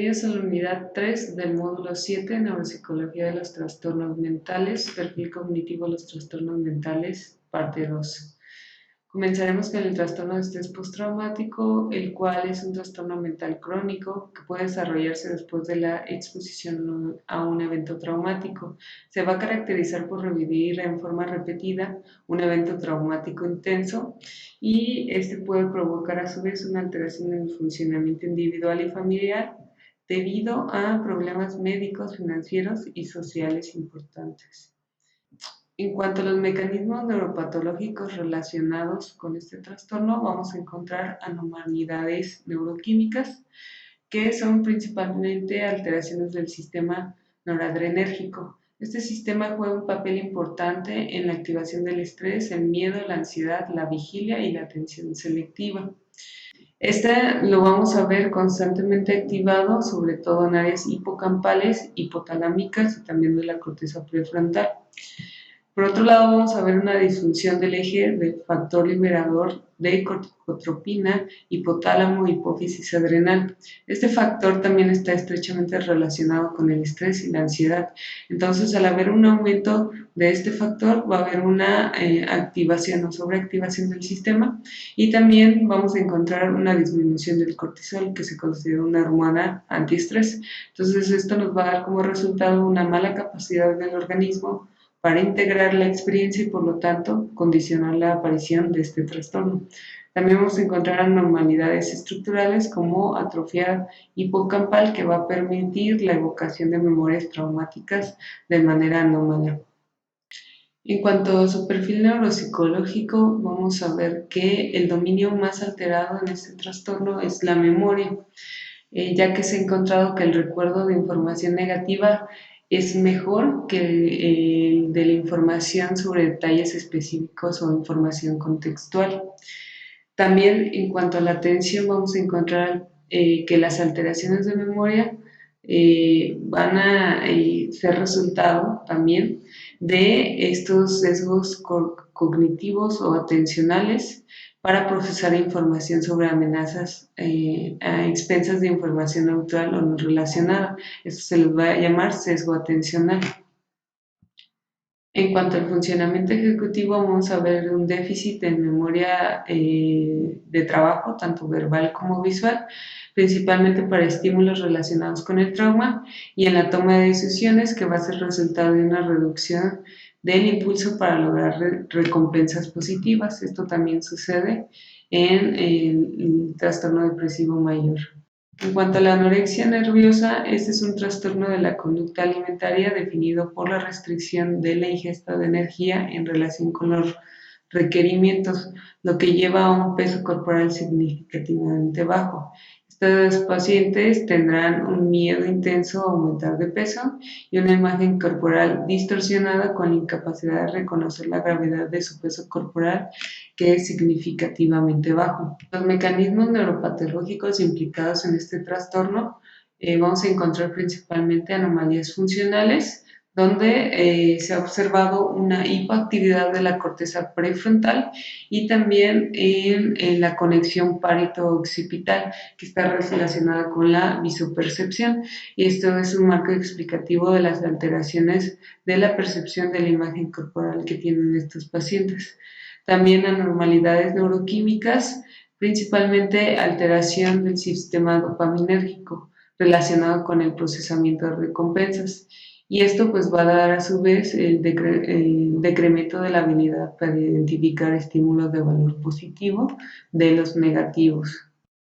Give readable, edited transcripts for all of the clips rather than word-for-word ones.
Bienvenidos a la unidad 3 del módulo 7, Neuropsicología de los trastornos mentales, perfil cognitivo de los trastornos mentales, parte 2. Comenzaremos con el trastorno de estrés postraumático, el cual es un trastorno mental crónico que puede desarrollarse después de la exposición a un evento traumático. Se va a caracterizar por revivir en forma repetida un evento traumático intenso y este puede provocar a su vez una alteración en el funcionamiento individual y familiar debido a problemas médicos, financieros y sociales importantes. En cuanto a los mecanismos neuropatológicos relacionados con este trastorno, vamos a encontrar anormalidades neuroquímicas, que son principalmente alteraciones del sistema noradrenérgico. Este sistema juega un papel importante en la activación del estrés, el miedo, la ansiedad, la vigilia y la atención selectiva. Este lo vamos a ver constantemente activado, sobre todo en áreas hipocampales, hipotalámicas y también de la corteza prefrontal. Por otro lado, vamos a ver una disfunción del eje del factor liberador de corticotropina, hipotálamo, hipófisis adrenal. Este factor también está estrechamente relacionado con el estrés y la ansiedad. Entonces, al haber un aumento de este factor, va a haber una activación o sobreactivación del sistema y también vamos a encontrar una disminución del cortisol, que se considera una hormona antiestrés. Entonces, esto nos va a dar como resultado una mala capacidad del organismo para integrar la experiencia y por lo tanto condicionar la aparición de este trastorno. También vamos a encontrar anormalidades estructurales como atrofia hipocampal, que va a permitir la evocación de memorias traumáticas de manera anómala. En cuanto a su perfil neuropsicológico, vamos a ver que el dominio más alterado en este trastorno es la memoria, ya que se ha encontrado que el recuerdo de información negativa es mejor que el de la información sobre detalles específicos o información contextual. También en cuanto a la atención vamos a encontrar que las alteraciones de memoria van a ser resultado también de estos sesgos cognitivos o atencionales para procesar información sobre amenazas a expensas de información neutral o no relacionada. Esto se les va a llamar sesgo atencional. En cuanto al funcionamiento ejecutivo, vamos a ver un déficit en memoria de trabajo, tanto verbal como visual, principalmente para estímulos relacionados con el trauma y en la toma de decisiones, que va a ser resultado de una reducción del impulso para lograr recompensas positivas. Esto también sucede en el trastorno depresivo mayor. En cuanto a la anorexia nerviosa, este es un trastorno de la conducta alimentaria definido por la restricción de la ingesta de energía en relación con los requerimientos, lo que lleva a un peso corporal significativamente bajo. Estos pacientes tendrán un miedo intenso a aumentar de peso y una imagen corporal distorsionada con la incapacidad de reconocer la gravedad de su peso corporal, que es significativamente bajo. Los mecanismos neuropatológicos implicados en este trastorno vamos a encontrar principalmente anomalías funcionales, donde se ha observado una hipoactividad de la corteza prefrontal y también en la conexión parieto-occipital, que está relacionada con la visopercepción. Y esto es un marco explicativo de las alteraciones de la percepción de la imagen corporal que tienen estos pacientes. También anormalidades neuroquímicas, principalmente alteración del sistema dopaminérgico relacionado con el procesamiento de recompensas. Y esto pues va a dar a su vez el decremento de la habilidad para identificar estímulos de valor positivo de los negativos.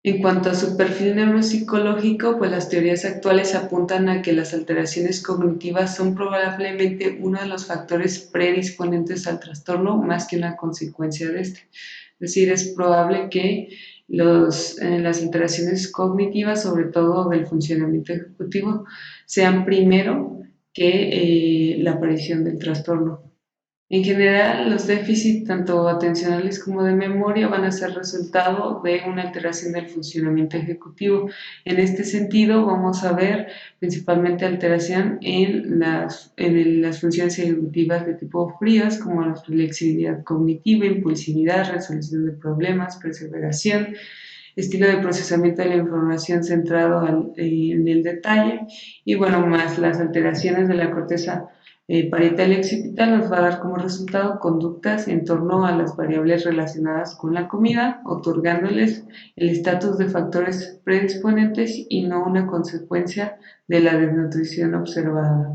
En cuanto a su perfil neuropsicológico, pues las teorías actuales apuntan a que las alteraciones cognitivas son probablemente uno de los factores predisponentes al trastorno más que una consecuencia de este. Es decir, es probable que las alteraciones cognitivas, sobre todo del funcionamiento ejecutivo, sean primero que la aparición del trastorno. En general, los déficits tanto atencionales como de memoria van a ser resultado de una alteración del funcionamiento ejecutivo. En este sentido, vamos a ver principalmente alteración en las funciones ejecutivas de tipo frías, como la flexibilidad cognitiva, impulsividad, resolución de problemas, perseveración, estilo de procesamiento de la información centrado en el detalle y bueno, más las alteraciones de la corteza parietal y occipital nos va a dar como resultado conductas en torno a las variables relacionadas con la comida, otorgándoles el estatus de factores predisponentes y no una consecuencia de la desnutrición observada.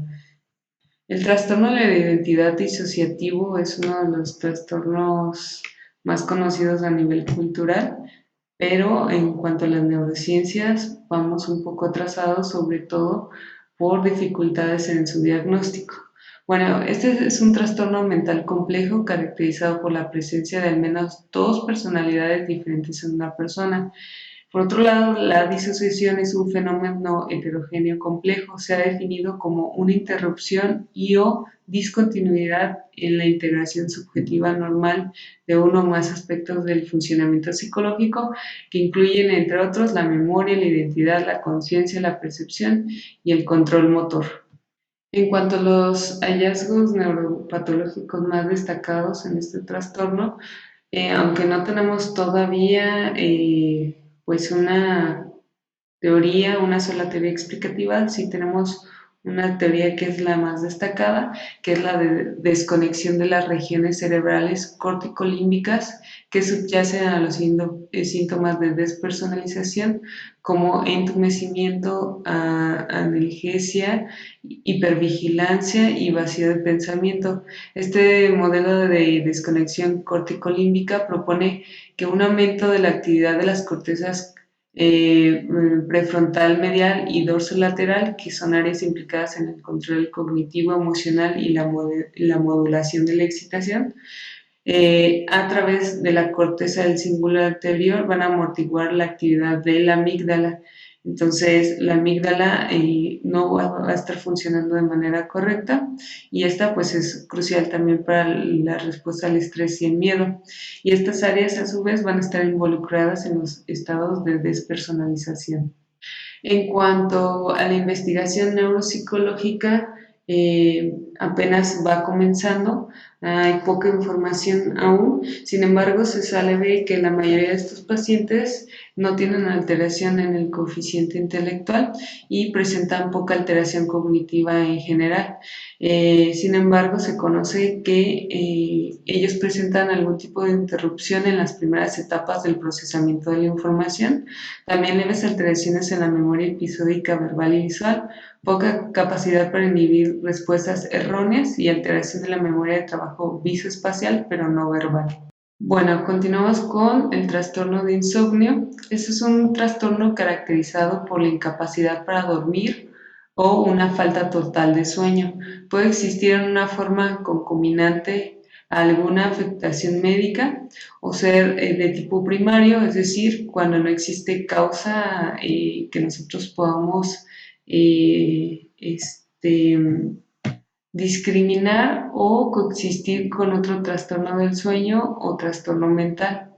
El trastorno de la identidad disociativo es uno de los trastornos más conocidos a nivel cultural, pero en cuanto a las neurociencias vamos un poco atrasados, sobre todo por dificultades en su diagnóstico. Bueno, este es un trastorno mental complejo caracterizado por la presencia de al menos dos personalidades diferentes en una persona. Por otro lado, la disociación es un fenómeno heterogéneo complejo. Se ha definido como una interrupción y o discontinuidad en la integración subjetiva normal de uno o más aspectos del funcionamiento psicológico que incluyen, entre otros, la memoria, la identidad, la conciencia, la percepción y el control motor. En cuanto a los hallazgos neuropatológicos más destacados en este trastorno, aunque no tenemos todavía pues una sola teoría explicativa, sí tenemos una teoría que es la más destacada, que es la de desconexión de las regiones cerebrales corticolímbicas que subyacen a los síntomas de despersonalización como entumecimiento, analgesia, hipervigilancia y vacío de pensamiento. Este modelo de desconexión corticolímbica propone que un aumento de la actividad de las cortezas prefrontal medial y dorsolateral, que son áreas implicadas en el control cognitivo, emocional y la modulación de la excitación, a través de la corteza del cíngulo anterior van a amortiguar la actividad de la amígdala. Entonces, la amígdala no va a estar funcionando de manera correcta y esta pues es crucial también para la respuesta al estrés y el miedo. Y estas áreas a su vez van a estar involucradas en los estados de despersonalización. En cuanto a la investigación neuropsicológica, apenas va comenzando, hay poca información aún, sin embargo se sabe que la mayoría de estos pacientes no tienen alteración en el coeficiente intelectual y presentan poca alteración cognitiva en general. Sin embargo, se conoce que ellos presentan algún tipo de interrupción en las primeras etapas del procesamiento de la información, también leves alteraciones en la memoria episódica verbal y visual, poca capacidad para inhibir respuestas erróneas y alteración de la memoria de trabajo visoespacial, pero no verbal. Bueno, continuamos con el trastorno de insomnio. Este es un trastorno caracterizado por la incapacidad para dormir o una falta total de sueño. Puede existir en una forma concomitante a alguna afectación médica o ser de tipo primario, es decir, cuando no existe causa que nosotros podamos discriminar o coexistir con otro trastorno del sueño o trastorno mental.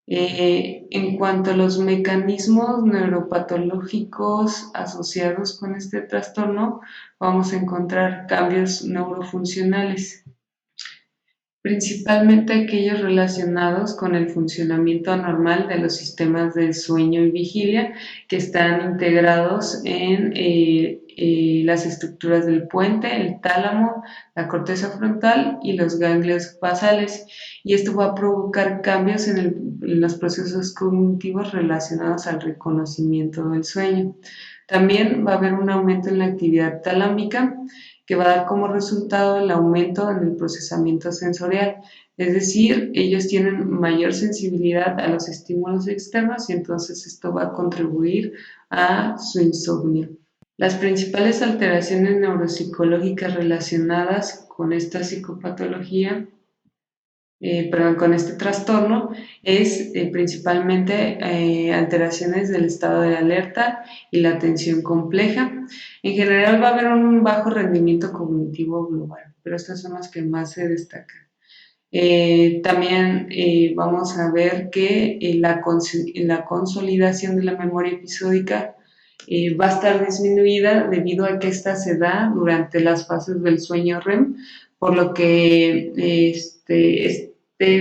En cuanto a los mecanismos neuropatológicos asociados con este trastorno, vamos a encontrar cambios neurofuncionales, principalmente aquellos relacionados con el funcionamiento anormal de los sistemas de sueño y vigilia que están integrados en las estructuras del puente, el tálamo, la corteza frontal y los ganglios basales. Y esto va a provocar cambios en los procesos cognitivos relacionados al reconocimiento del sueño. También va a haber un aumento en la actividad talámica, que va a dar como resultado el aumento en el procesamiento sensorial, es decir, ellos tienen mayor sensibilidad a los estímulos externos y entonces esto va a contribuir a su insomnio. Las principales alteraciones neuropsicológicas relacionadas con esta psicopatología, con este trastorno, es principalmente alteraciones del estado de alerta y la atención compleja. En general va a haber un bajo rendimiento cognitivo global, pero estas son las que más se destacan. También vamos a ver que la consolidación de la memoria episódica va a estar disminuida debido a que esta se da durante las fases del sueño REM, por lo que este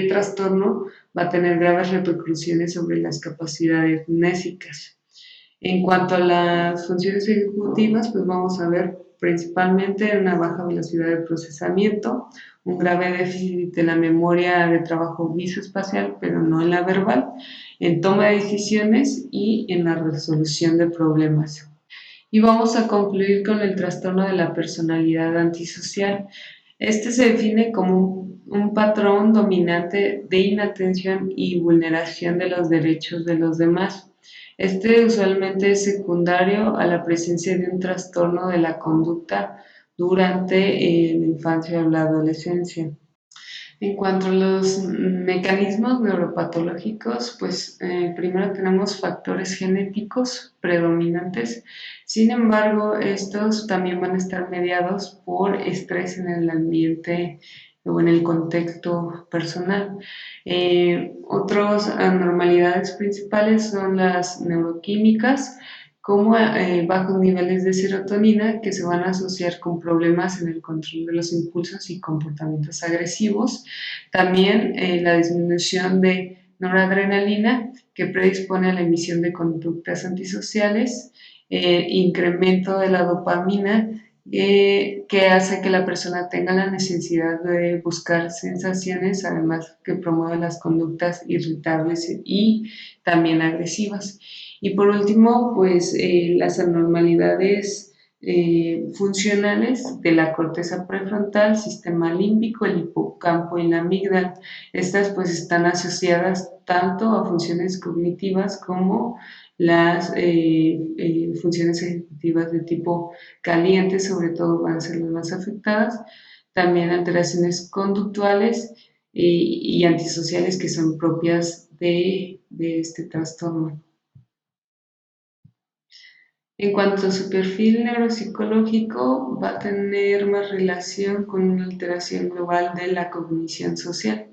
trastorno va a tener graves repercusiones sobre las capacidades mnésicas. En cuanto a las funciones ejecutivas, pues vamos a ver principalmente una baja velocidad de procesamiento, un grave déficit de la memoria de trabajo visoespacial, pero no en la verbal, en toma de decisiones y en la resolución de problemas. Y vamos a concluir con el trastorno de la personalidad antisocial. Este se define como un patrón dominante de inatención y vulneración de los derechos de los demás. Este usualmente es secundario a la presencia de un trastorno de la conducta durante la infancia o la adolescencia. En cuanto a los mecanismos neuropatológicos, pues primero tenemos factores genéticos predominantes. Sin embargo, estos también van a estar mediados por estrés en el ambiente o en el contexto personal. Otras anormalidades principales son las neuroquímicas, como bajos niveles de serotonina que se van a asociar con problemas en el control de los impulsos y comportamientos agresivos. También la disminución de noradrenalina que predispone a la emisión de conductas antisociales, incremento de la dopamina que hace que la persona tenga la necesidad de buscar sensaciones, además que promueve las conductas irritables y también agresivas. Y por último, pues las anormalidades funcionales de la corteza prefrontal, sistema límbico, el hipocampo y la amígdala. Estas pues están asociadas tanto a funciones cognitivas como las funciones ejecutivas de tipo caliente, sobre todo van a ser las más afectadas. También alteraciones conductuales y antisociales que son propias de este trastorno. En cuanto a su perfil neuropsicológico, va a tener más relación con una alteración global de la cognición social.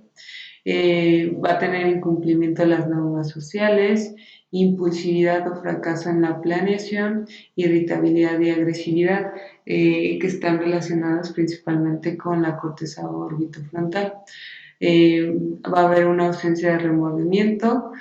Va a tener incumplimiento de las normas sociales, impulsividad o fracaso en la planeación, irritabilidad y agresividad, que están relacionadas principalmente con la corteza orbitofrontal. Va a haber una ausencia de remordimiento,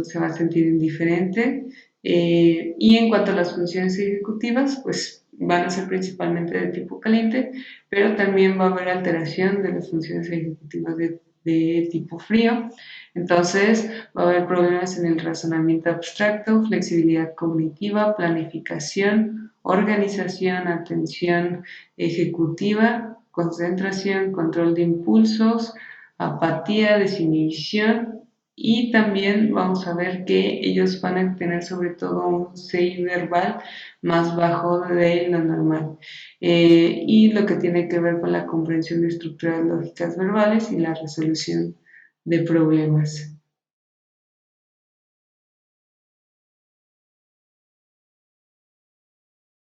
se va a sentir indiferente. Y en cuanto a las funciones ejecutivas, pues van a ser principalmente de tipo caliente, pero también va a haber alteración de las funciones ejecutivas de tipo frío. Entonces, va a haber problemas en el razonamiento abstracto, flexibilidad cognitiva, planificación, organización, atención ejecutiva, concentración, control de impulsos, apatía, desinhibición, y también vamos a ver que ellos van a tener sobre todo un CI verbal más bajo de lo normal, y lo que tiene que ver con la comprensión de estructuras lógicas verbales y la resolución de problemas.